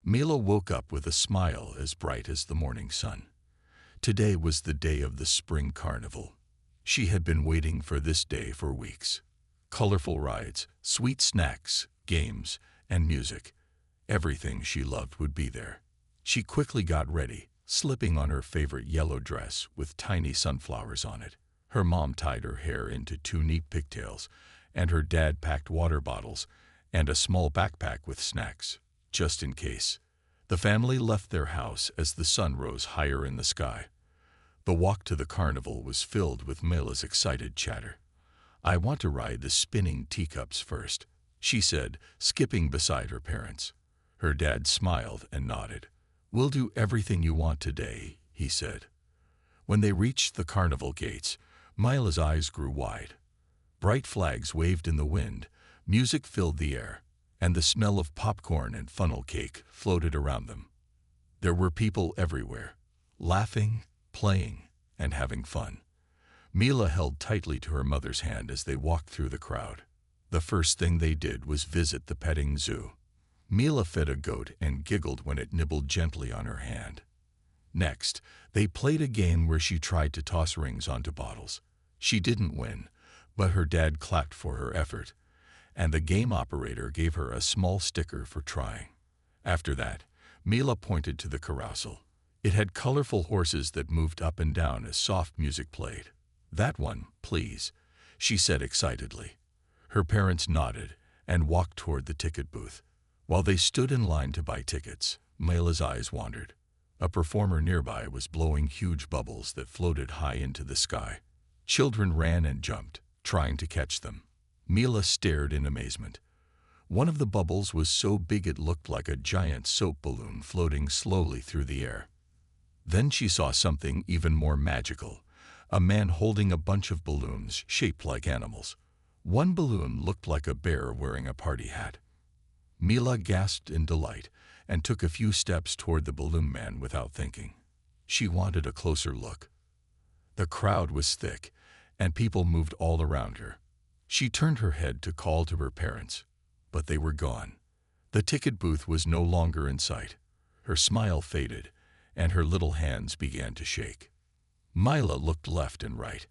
Mila woke up with a smile as bright as the morning sun. Today was the day of the spring carnival. She had been waiting for this day for weeks. Colorful rides, sweet snacks, games, and music. Everything she loved would be there. She quickly got ready, slipping on her favorite yellow dress with tiny sunflowers on it. Her mom tied her hair into two neat pigtails, and her dad packed water bottles and a small backpack with snacks, just in case. The family left their house as the sun rose higher in the sky. The walk to the carnival was filled with Mila's excited chatter. "I want to ride the spinning teacups first," she said, skipping beside her parents. Her dad smiled and nodded. "We'll do everything you want today," he said. When they reached the carnival gates, Mila's eyes grew wide. Bright flags waved in the wind, music filled the air, and the smell of popcorn and funnel cake floated around them. There were people everywhere, laughing, playing, and having fun. Mila held tightly to her mother's hand as they walked through the crowd. The first thing they did was visit the petting zoo. Mila fed a goat and giggled when it nibbled gently on her hand. Next, they played a game where she tried to toss rings onto bottles. She didn't win, but her dad clapped for her effort, and the game operator gave her a small sticker for trying. After that, Mila pointed to the carousel. It had colorful horses that moved up and down as soft music played. "That one, please," she said excitedly. Her parents nodded and walked toward the ticket booth. While they stood in line to buy tickets, Mila's eyes wandered. A performer nearby was blowing huge bubbles that floated high into the sky. Children ran and jumped, trying to catch them. Mila stared in amazement. One of the bubbles was so big it looked like a giant soap balloon floating slowly through the air. Then she saw something even more magical, a man holding a bunch of balloons shaped like animals. One balloon looked like a bear wearing a party hat. Mila gasped in delight and took a few steps toward the balloon man without thinking. She wanted a closer look. The crowd was thick, and people moved all around her. She turned her head to call to her parents, but they were gone. The ticket booth was no longer in sight. Her smile faded, and her little hands began to shake. Mila looked left and right.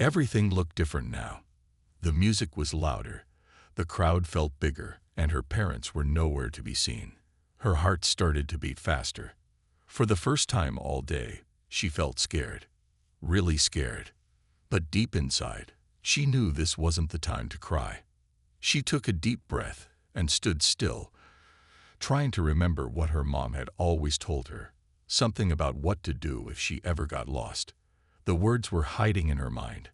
Everything looked different now. The music was louder, the crowd felt bigger, and her parents were nowhere to be seen. Her heart started to beat faster. For the first time all day, she felt scared, really scared. But deep inside, she knew this wasn't the time to cry. She took a deep breath and stood still, trying to remember what her mom had always told her, something about what to do if she ever got lost. The words were hiding in her mind,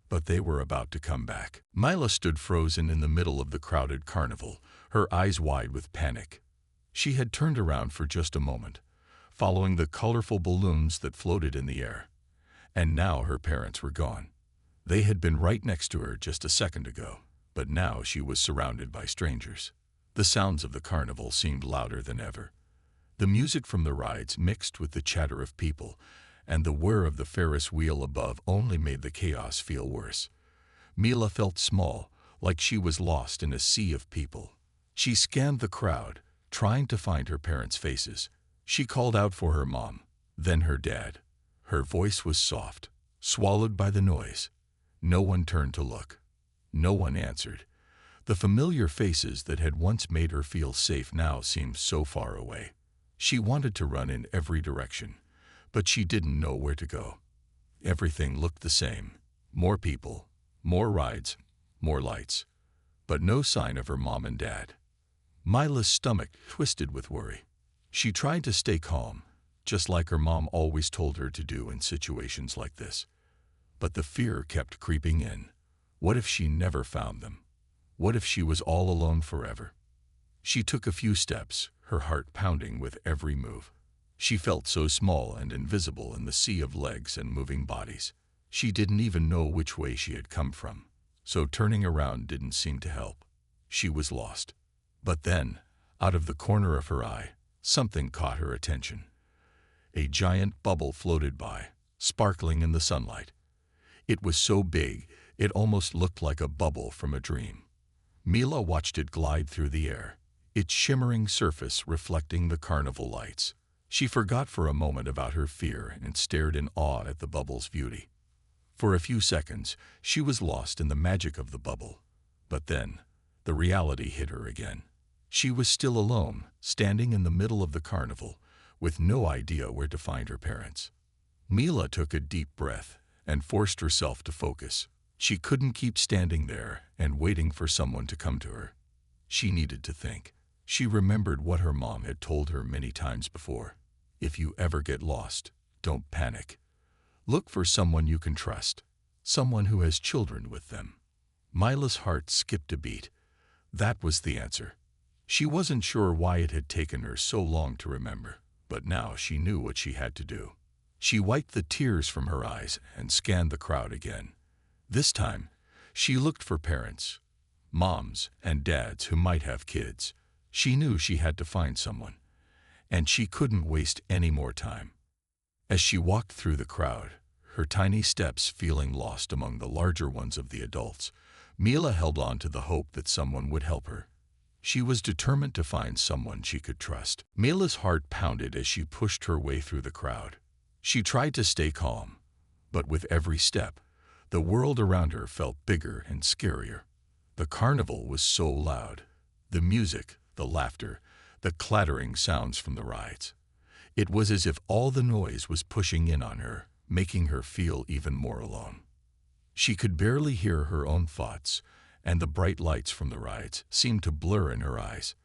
but they were about to come back. Mila stood frozen in the middle of the crowded carnival, her eyes wide with panic. She had turned around for just a moment, following the colorful balloons that floated in the air. And now her parents were gone. They had been right next to her just a second ago, but now she was surrounded by strangers. The sounds of the carnival seemed louder than ever. The music from the rides mixed with the chatter of people, and the whir of the Ferris wheel above only made the chaos feel worse. Mila felt small, like she was lost in a sea of people. She scanned the crowd, trying to find her parents' faces. She called out for her mom, then her dad. Her voice was soft, swallowed by the noise. No one turned to look. No one answered. The familiar faces that had once made her feel safe now seemed so far away. She wanted to run in every direction, but she didn't know where to go. Everything looked the same. More people, more rides, more lights, but no sign of her mom and dad. Mila's stomach twisted with worry. She tried to stay calm, just like her mom always told her to do in situations like this. But the fear kept creeping in. What if she never found them? What if she was all alone forever? She took a few steps, her heart pounding with every move. She felt so small and invisible in the sea of legs and moving bodies. She didn't even know which way she had come from, so turning around didn't seem to help. She was lost. But then, out of the corner of her eye, something caught her attention. A giant bubble floated by, sparkling in the sunlight. It was so big, it almost looked like a bubble from a dream. Mila watched it glide through the air. its shimmering surface reflecting the carnival lights. She forgot for a moment about her fear and stared in awe at the bubble's beauty. For a few seconds, she was lost in the magic of the bubble. But then, the reality hit her again. She was still alone, standing in the middle of the carnival, with no idea where to find her parents. Mila took a deep breath and forced herself to focus. She couldn't keep standing there and waiting for someone to come to her. She needed to think. She remembered what her mom had told her many times before. If you ever get lost, don't panic. Look for someone you can trust, someone who has children with them. Mila's heart skipped a beat. That was the answer. She wasn't sure why it had taken her so long to remember, but now she knew what she had to do. She wiped the tears from her eyes and scanned the crowd again. This time, she looked for parents, moms and dads who might have kids. She knew she had to find someone, and she couldn't waste any more time. As she walked through the crowd, her tiny steps feeling lost among the larger ones of the adults, Mila held on to the hope that someone would help her. She was determined to find someone she could trust. Mila's heart pounded as she pushed her way through the crowd. She tried to stay calm, but with every step, the world around her felt bigger and scarier. The carnival was so loud. The music, the laughter, the clattering sounds from the rides. It was as if all the noise was pushing in on her, making her feel even more alone. She could barely hear her own thoughts, and the bright lights from the rides seemed to blur in her eyes.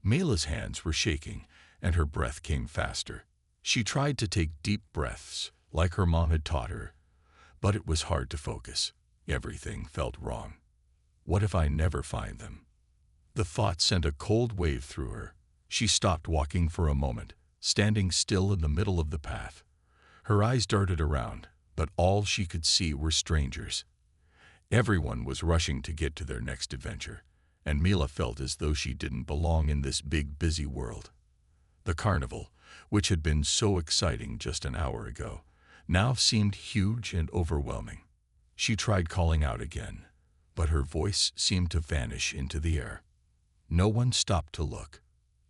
Mila's hands were shaking, and her breath came faster. She tried to take deep breaths, like her mom had taught her, but it was hard to focus. Everything felt wrong. What if I never find them? The thought sent a cold wave through her. She stopped walking for a moment, standing still in the middle of the path. Her eyes darted around, but all she could see were strangers. Everyone was rushing to get to their next adventure, and Mila felt as though she didn't belong in this big, busy world. The carnival, which had been so exciting just an hour ago, now seemed huge and overwhelming. She tried calling out again, but her voice seemed to vanish into the air. No one stopped to look.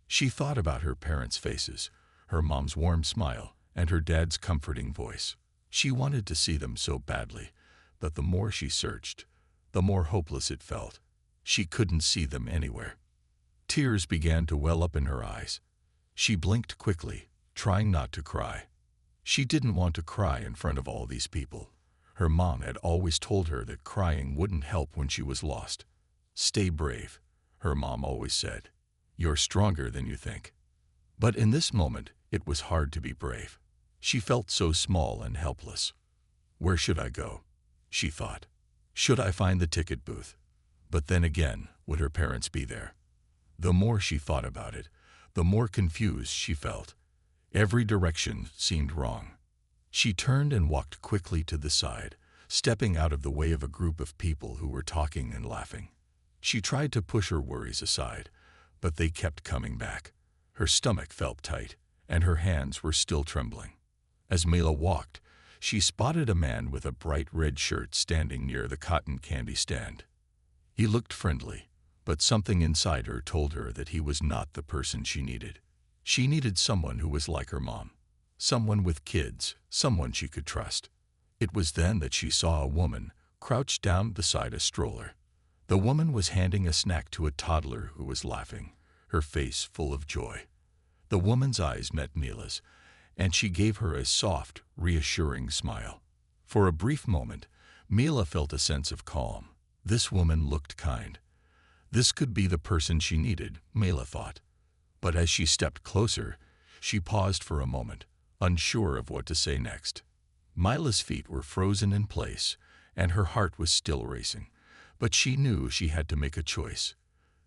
She thought about her parents' faces, her mom's warm smile, and her dad's comforting voice. She wanted to see them so badly, but the more she searched, the more hopeless it felt. She couldn't see them anywhere. Tears began to well up in her eyes. She blinked quickly, trying not to cry. She didn't want to cry in front of all these people. Her mom had always told her that crying wouldn't help when she was lost. "Stay brave," her mom always said. "You're stronger than you think." But in this moment, it was hard to be brave. She felt so small and helpless. Where should I go? She thought. Should I find the ticket booth? But then again, would her parents be there? The more she thought about it, the more confused she felt. Every direction seemed wrong. She turned and walked quickly to the side, stepping out of the way of a group of people who were talking and laughing. She tried to push her worries aside, but they kept coming back. Her stomach felt tight, and her hands were still trembling. As Mila walked, she spotted a man with a bright red shirt standing near the cotton candy stand. He looked friendly, but something inside her told her that he was not the person she needed. She needed someone who was like her mom, someone with kids, someone she could trust. It was then that she saw a woman crouched down beside a stroller. The woman was handing a snack to a toddler who was laughing, her face full of joy. The woman's eyes met Mila's, and she gave her a soft, reassuring smile. For a brief moment, Mila felt a sense of calm. This woman looked kind. This could be the person she needed, Mila thought. But as she stepped closer, she paused for a moment, unsure of what to say next. Mila's feet were frozen in place, and her heart was still racing. But she knew she had to make a choice.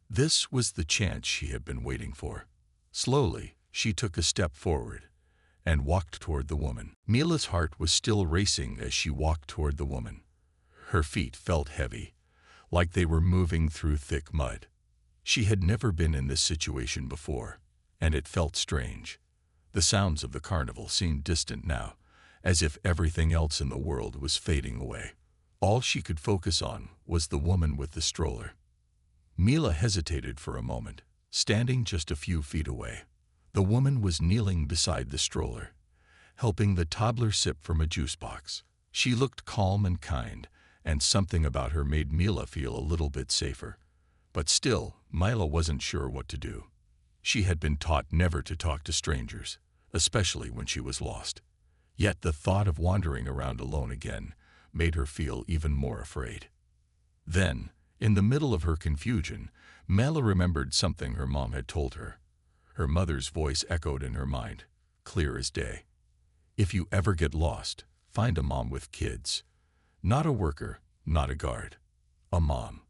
This was the chance she had been waiting for. Slowly, she took a step forward and walked toward the woman. Mila's heart was still racing as she walked toward the woman. Her feet felt heavy, like they were moving through thick mud. She had never been in this situation before, and it felt strange. The sounds of the carnival seemed distant now, as if everything else in the world was fading away. All she could focus on was the woman with the stroller. Mila hesitated for a moment, standing just a few feet away. The woman was kneeling beside the stroller, helping the toddler sip from a juice box. She looked calm and kind, and something about her made Mila feel a little bit safer. But still, Mila wasn't sure what to do. She had been taught never to talk to strangers, especially when she was lost. Yet the thought of wandering around alone again made her feel even more afraid. Then, in the middle of her confusion, Mila remembered something her mom had told her. Her mother's voice echoed in her mind, clear as day. If you ever get lost, find a mom with kids. Not a worker, not a guard. A mom.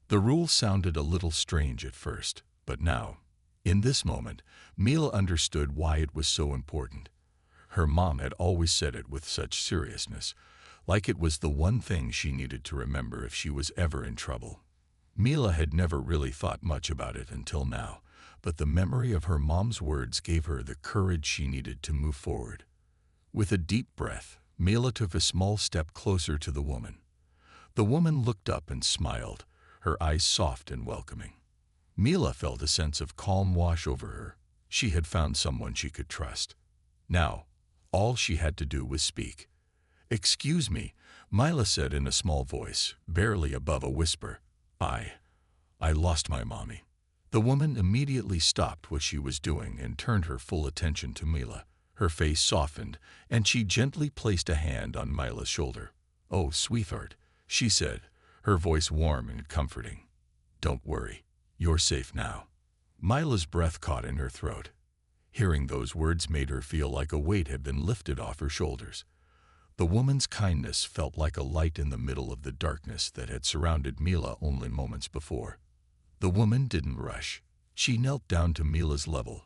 The rule sounded a little strange at first, but now, in this moment, Mila understood why it was so important. Her mom had always said it with such seriousness, like it was the one thing she needed to remember if she was ever in trouble. Mila had never really thought much about it until now, but the memory of her mom's words gave her the courage she needed to move forward. With a deep breath, Mila took a small step closer to the woman. The woman looked up and smiled, her eyes soft and welcoming. Mila felt a sense of calm wash over her. She had found someone she could trust. Now, all she had to do was speak. "Excuse me," Mila said in a small voice, barely above a whisper. I lost my mommy." The woman immediately stopped what she was doing and turned her full attention to Mila. Her face softened, and she gently placed a hand on Mila's shoulder. "Oh, sweetheart," she said, her voice warm and comforting. "Don't worry, you're safe now." Mila's breath caught in her throat. Hearing those words made her feel like a weight had been lifted off her shoulders. The woman's kindness felt like a light in the middle of the darkness that had surrounded Mila only moments before. The woman didn't rush. She knelt down to Mila's level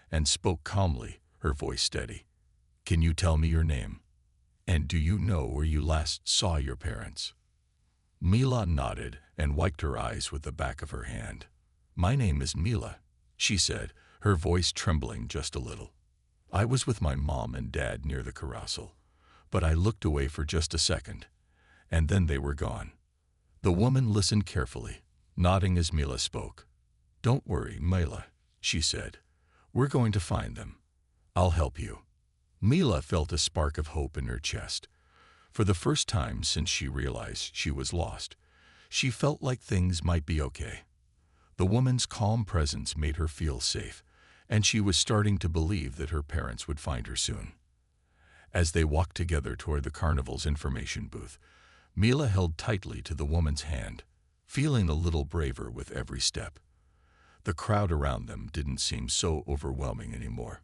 and spoke calmly, her voice steady. "Can you tell me your name? And do you know where you last saw your parents?" Mila nodded and wiped her eyes with the back of her hand. "My name is Mila," she said, her voice trembling just a little. "I was with my mom and dad near the carousel, but I looked away for just a second, and then they were gone." The woman listened carefully, nodding as Mila spoke. "Don't worry, Mila," she said. "We're going to find them. I'll help you." Mila felt a spark of hope in her chest. For the first time since she realized she was lost, she felt like things might be okay. The woman's calm presence made her feel safe, and she was starting to believe that her parents would find her soon. As they walked together toward the carnival's information booth, Mila held tightly to the woman's hand, feeling a little braver with every step. The crowd around them didn't seem so overwhelming anymore.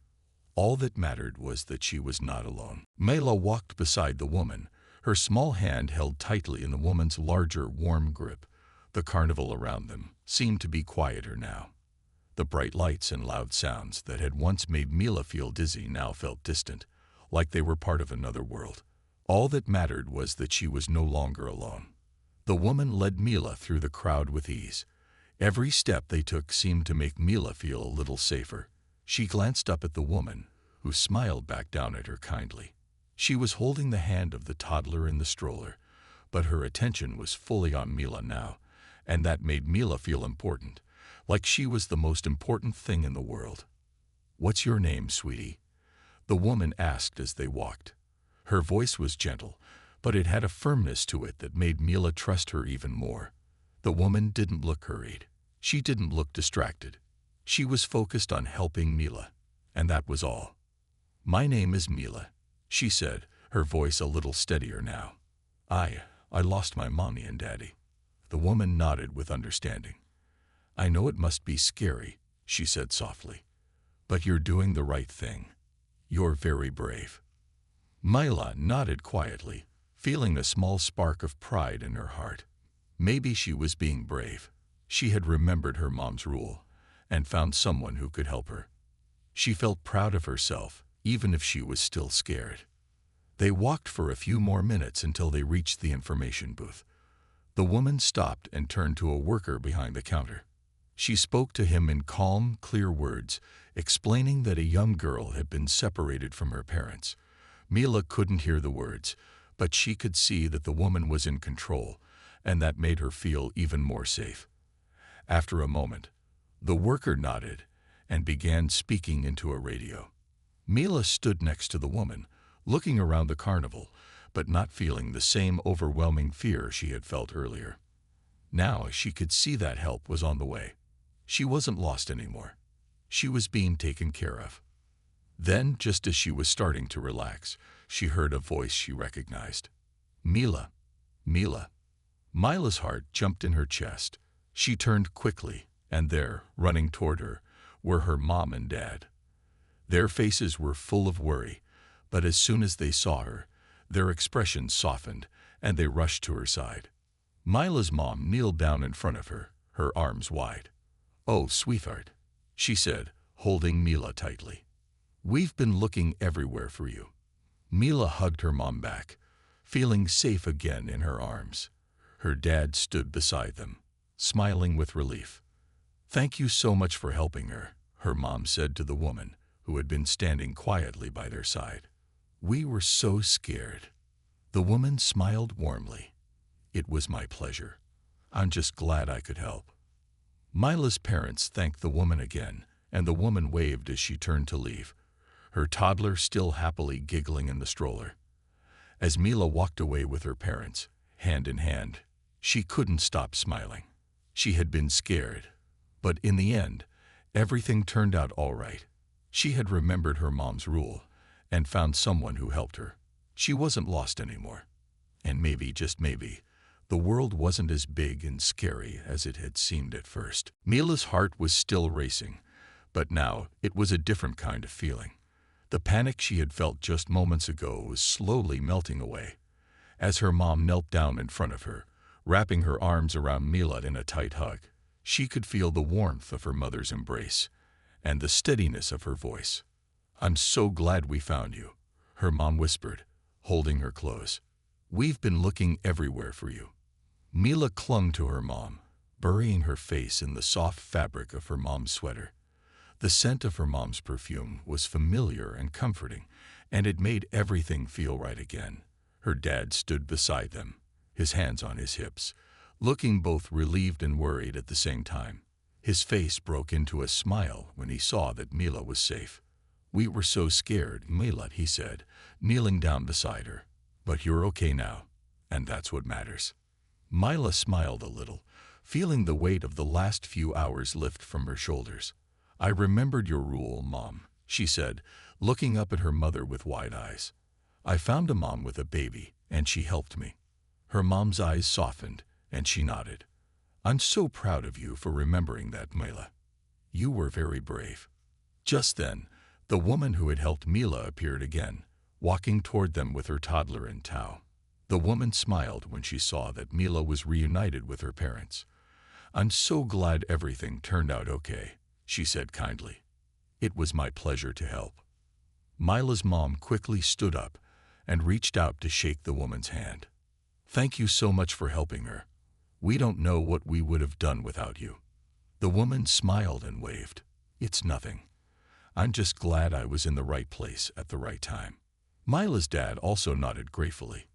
All that mattered was that she was not alone. Mila walked beside the woman, her small hand held tightly in the woman's larger, warm grip. The carnival around them seemed to be quieter now. The bright lights and loud sounds that had once made Mila feel dizzy now felt distant, like they were part of another world. All that mattered was that she was no longer alone. The woman led Mila through the crowd with ease. Every step they took seemed to make Mila feel a little safer. She glanced up at the woman, who smiled back down at her kindly. She was holding the hand of the toddler in the stroller, but her attention was fully on Mila now, and that made Mila feel important, like she was the most important thing in the world. "What's your name, sweetie?" the woman asked as they walked. Her voice was gentle, but it had a firmness to it that made Mila trust her even more. The woman didn't look hurried. She didn't look distracted. She was focused on helping Mila, and that was all. "My name is Mila," she said, her voice a little steadier now. I lost my mommy and daddy." The woman nodded with understanding. "I know it must be scary," she said softly, "but you're doing the right thing. You're very brave." Mila nodded quietly, feeling a small spark of pride in her heart. Maybe she was being brave. She had remembered her mom's rule and found someone who could help her. She felt proud of herself, even if she was still scared. They walked for a few more minutes until they reached the information booth. The woman stopped and turned to a worker behind the counter. She spoke to him in calm, clear words, explaining that a young girl had been separated from her parents. Mila couldn't hear the words, but she could see that the woman was in control, and that made her feel even more safe. After a moment, The worker nodded and began speaking into a radio. Mila stood next to the woman, looking around the carnival, but not feeling the same overwhelming fear she had felt earlier. Now she could see that help was on the way. She wasn't lost anymore. She was being taken care of. Then, just as she was starting to relax, she heard a voice she recognized. Mila. Mila. Mila's heart jumped in her chest. She turned quickly, and there, running toward her, were her mom and dad. Their faces were full of worry, but as soon as they saw her, their expressions softened, and they rushed to her side. Mila's mom kneeled down in front of her, her arms wide. "Oh, sweetheart," she said, holding Mila tightly. "We've been looking everywhere for you." Mila hugged her mom back, feeling safe again in her arms. Her dad stood beside them, smiling with relief. "Thank you so much for helping her mom said to the woman who had been standing quietly by their side. "We were so scared." The woman smiled warmly. "It was my pleasure. I'm just glad I could help." Mila's parents thanked the woman again, and the woman waved as she turned to leave, her toddler still happily giggling in the stroller. As Mila walked away with her parents, hand in hand, she couldn't stop smiling. She had been scared, but in the end, everything turned out all right. She had remembered her mom's rule and found someone who helped her. She wasn't lost anymore. And maybe, just maybe, the world wasn't as big and scary as it had seemed at first. Mila's heart was still racing, but now it was a different kind of feeling. The panic she had felt just moments ago was slowly melting away. As her mom knelt down in front of her, wrapping her arms around Mila in a tight hug, she could feel the warmth of her mother's embrace and the steadiness of her voice. "I'm so glad we found you," her mom whispered, holding her close. "We've been looking everywhere for you." Mila clung to her mom, burying her face in the soft fabric of her mom's sweater. The scent of her mom's perfume was familiar and comforting, and it made everything feel right again. Her dad stood beside them, his hands on his hips, looking both relieved and worried at the same time. His face broke into a smile when he saw that Mila was safe. "We were so scared, Mila," he said, kneeling down beside her. "But you're okay now, and that's what matters." Mila smiled a little, feeling the weight of the last few hours lift from her shoulders. "I remembered your rule, Mom," she said, looking up at her mother with wide eyes. "I found a mom with a baby, and she helped me." Her mom's eyes softened, and she nodded. "I'm so proud of you for remembering that, Mila. You were very brave." Just then, the woman who had helped Mila appeared again, walking toward them with her toddler in tow. The woman smiled when she saw that Mila was reunited with her parents. "I'm so glad everything turned out okay," she said kindly. "It was my pleasure to help." Mila's mom quickly stood up and reached out to shake the woman's hand. "Thank you so much for helping her. We don't know what we would have done without you." The woman smiled and waved. "It's nothing. I'm just glad I was in the right place at the right time." Mila's dad also nodded gratefully.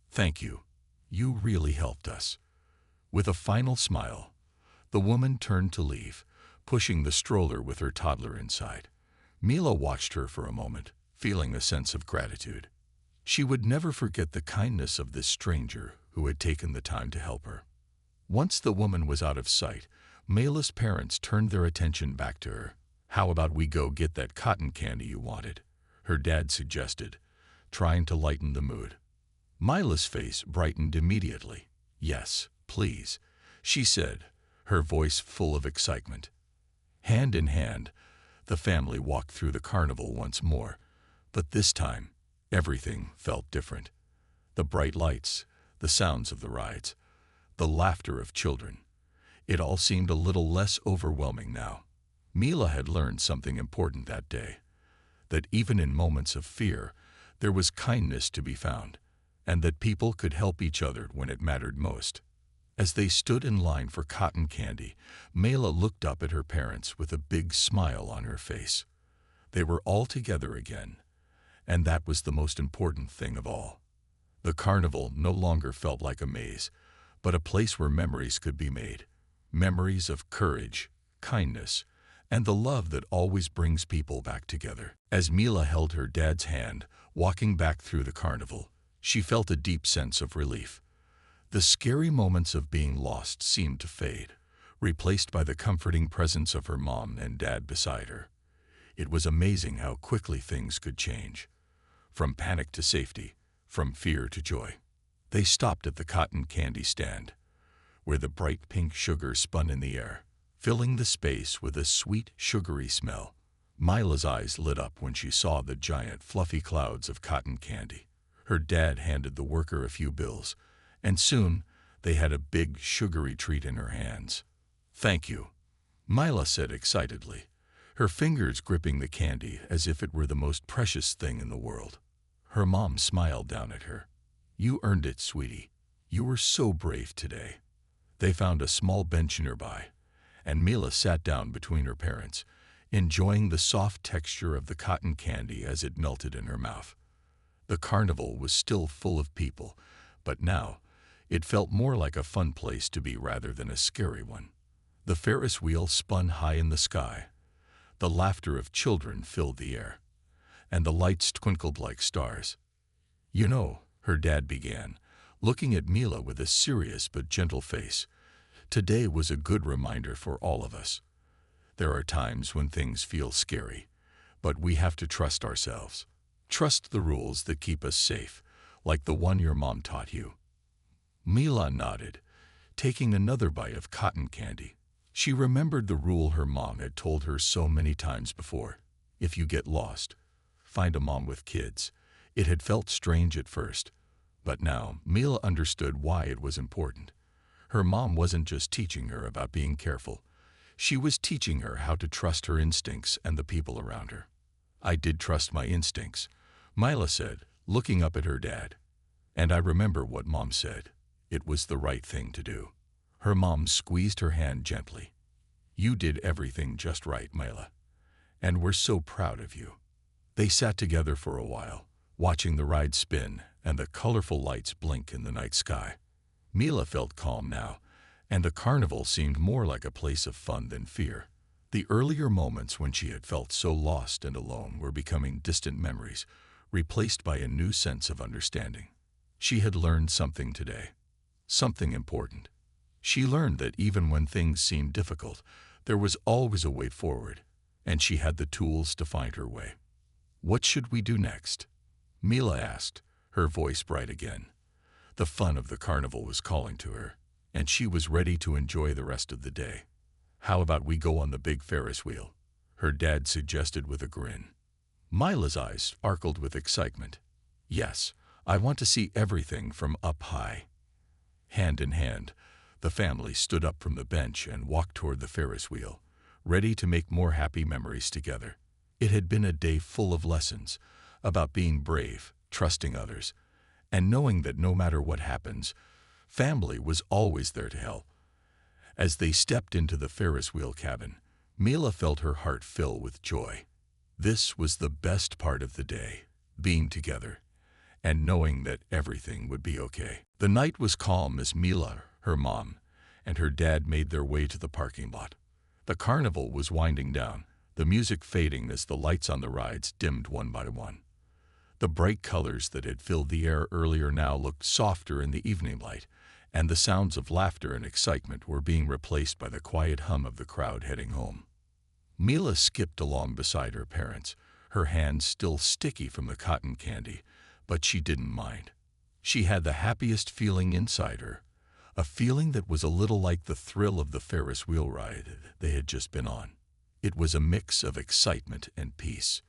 "Thank you. You really helped us." With a final smile, the woman turned to leave, pushing the stroller with her toddler inside. Mila watched her for a moment, feeling a sense of gratitude. She would never forget the kindness of this stranger who had taken the time to help her. Once the woman was out of sight, Mila's parents turned their attention back to her. "How about we go get that cotton candy you wanted?" her dad suggested, trying to lighten the mood. Mila's face brightened immediately. "Yes, please," she said, her voice full of excitement. Hand in hand, the family walked through the carnival once more, but this time, everything felt different. The bright lights, the sounds of the rides, the laughter of children. It all seemed a little less overwhelming now. Mila had learned something important that day, that even in moments of fear, there was kindness to be found, and that people could help each other when it mattered most. As they stood in line for cotton candy, Mila looked up at her parents with a big smile on her face. They were all together again, and that was the most important thing of all. The carnival no longer felt like a maze, but a place where memories could be made. Memories of courage, kindness, and the love that always brings people back together. As Mila held her dad's hand, walking back through the carnival, she felt a deep sense of relief. The scary moments of being lost seemed to fade, replaced by the comforting presence of her mom and dad beside her. It was amazing how quickly things could change. From panic to safety, from fear to joy. They stopped at the cotton candy stand, where the bright pink sugar spun in the air, filling the space with a sweet, sugary smell. Mila's eyes lit up when she saw the giant, fluffy clouds of cotton candy. Her dad handed the worker a few bills, and soon they had a big, sugary treat in her hands. "Thank you," Mila said excitedly, her fingers gripping the candy as if it were the most precious thing in the world. Her mom smiled down at her. "You earned it, sweetie. You were so brave today." They found a small bench nearby, and Mila sat down between her parents, enjoying the soft texture of the cotton candy as it melted in her mouth. The carnival was still full of people, but now it felt more like a fun place to be rather than a scary one. The Ferris wheel spun high in the sky. The laughter of children filled the air, and the lights twinkled like stars. "You know," her dad began, looking at Mila with a serious but gentle face, "today was a good reminder for all of us. There are times when things feel scary, but we have to trust ourselves. Trust the rules that keep us safe, like the one your mom taught you." Mila nodded, taking another bite of cotton candy. She remembered the rule her mom had told her so many times before. If you get lost, find a mom with kids. It had felt strange at first, but now Mila understood why it was important. Her mom wasn't just teaching her about being careful. She was teaching her how to trust her instincts and the people around her. "I did trust my instincts," Mila said, looking up at her dad. "And I remember what Mom said. It was the right thing to do." Her mom squeezed her hand gently. "You did everything just right, Mila, and we're so proud of you." They sat together for a while, watching the ride spin and the colorful lights blink in the night sky. Mila felt calm now, and the carnival seemed more like a place of fun than fear. The earlier moments when she had felt so lost and alone were becoming distant memories, replaced by a new sense of understanding. She had learned something today, something important. She learned that even when things seemed difficult, there was always a way forward, and she had the tools to find her way. "What should we do next?" Mila asked, her voice bright again. The fun of the carnival was calling to her, and she was ready to enjoy the rest of the day. "How about we go on the big Ferris wheel?" her dad suggested with a grin. Mila's eyes sparkled with excitement. "Yes, I want to see everything from up high." Hand in hand, the family stood up from the bench and walked toward the Ferris wheel, ready to make more happy memories together. It had been a day full of lessons about being brave, trusting others, and knowing that no matter what happens, family was always there to help. As they stepped into the Ferris wheel cabin, Mila felt her heart fill with joy. This was the best part of the day, being together, and knowing that everything would be okay. The night was calm as Mila, her mom, and her dad made their way to the parking lot. The carnival was winding down, the music fading as the lights on the rides dimmed one by one. The bright colors that had filled the air earlier now looked softer in the evening light, and the sounds of laughter and excitement were being replaced by the quiet hum of the crowd heading home. Mila skipped along beside her parents, her hands still sticky from the cotton candy, but she didn't mind. She had the happiest feeling inside her, a feeling that was a little like the thrill of the Ferris wheel ride they had just been on. It was a mix of excitement and peace.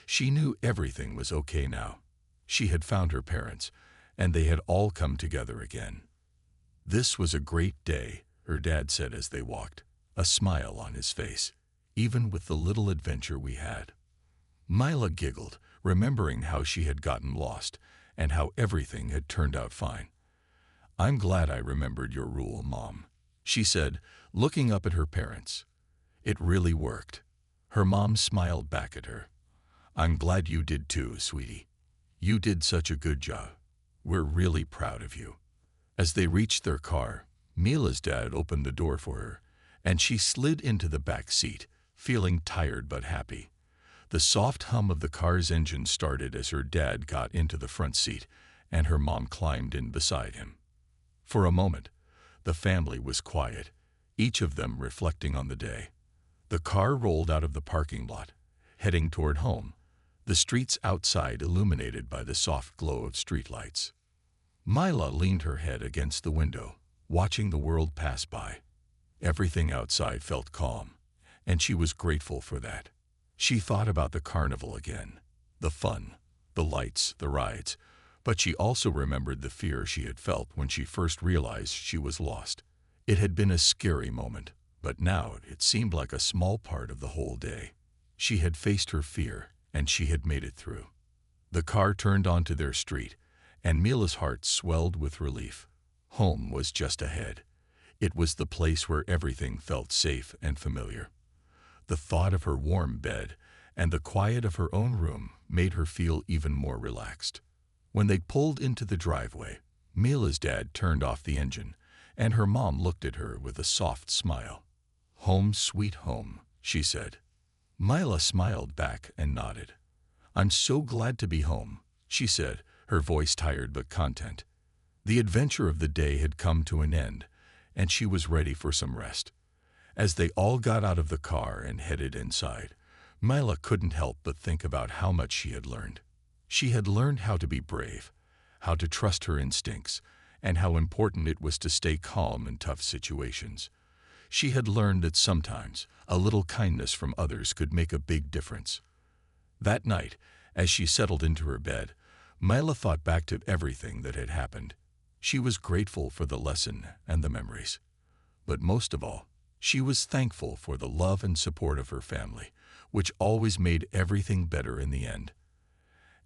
She knew everything was okay now. She had found her parents, and they had all come together again. "This was a great day," her dad said as they walked, a smile on his face, "even with the little adventure we had." Mila giggled, remembering how she had gotten lost and how everything had turned out fine. "I'm glad I remembered your rule, Mom," she said, looking up at her parents. "It really worked." Her mom smiled back at her. "I'm glad you did too, sweetie. You did such a good job. We're really proud of you." As they reached their car, Mila's dad opened the door for her, and she slid into the back seat, feeling tired but happy. The soft hum of the car's engine started as her dad got into the front seat, and her mom climbed in beside him. For a moment, the family was quiet, each of them reflecting on the day. The car rolled out of the parking lot, heading toward home, the streets outside illuminated by the soft glow of streetlights. Mila leaned her head against the window, watching the world pass by. Everything outside felt calm, and she was grateful for that. She thought about the carnival again, the fun, the lights, the rides, but she also remembered the fear she had felt when she first realized she was lost. It had been a scary moment, but now it seemed like a small part of the whole day. She had faced her fear, and she had made it through. The car turned onto their street, and Mila's heart swelled with relief. Home was just ahead. It was the place where everything felt safe and familiar. The thought of her warm bed and the quiet of her own room made her feel even more relaxed. When they pulled into the driveway, Mila's dad turned off the engine, and her mom looked at her with a soft smile. "Home, sweet home," she said. Mila smiled back and nodded. "I'm so glad to be home," she said, her voice tired but content. The adventure of the day had come to an end, and she was ready for some rest. As they all got out of the car and headed inside, Mila couldn't help but think about how much she had learned. She had learned how to be brave, how to trust her instincts, and how important it was to stay calm in tough situations. She had learned that sometimes a little kindness from others could make a big difference. That night, as she settled into her bed, Mila thought back to everything that had happened. She was grateful for the lesson and the memories. But most of all, she was thankful for the love and support of her family, which always made everything better in the end.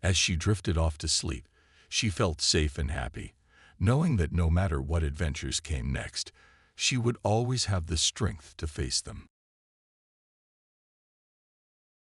As she drifted off to sleep, she felt safe and happy, knowing that no matter what adventures came next, she would always have the strength to face them.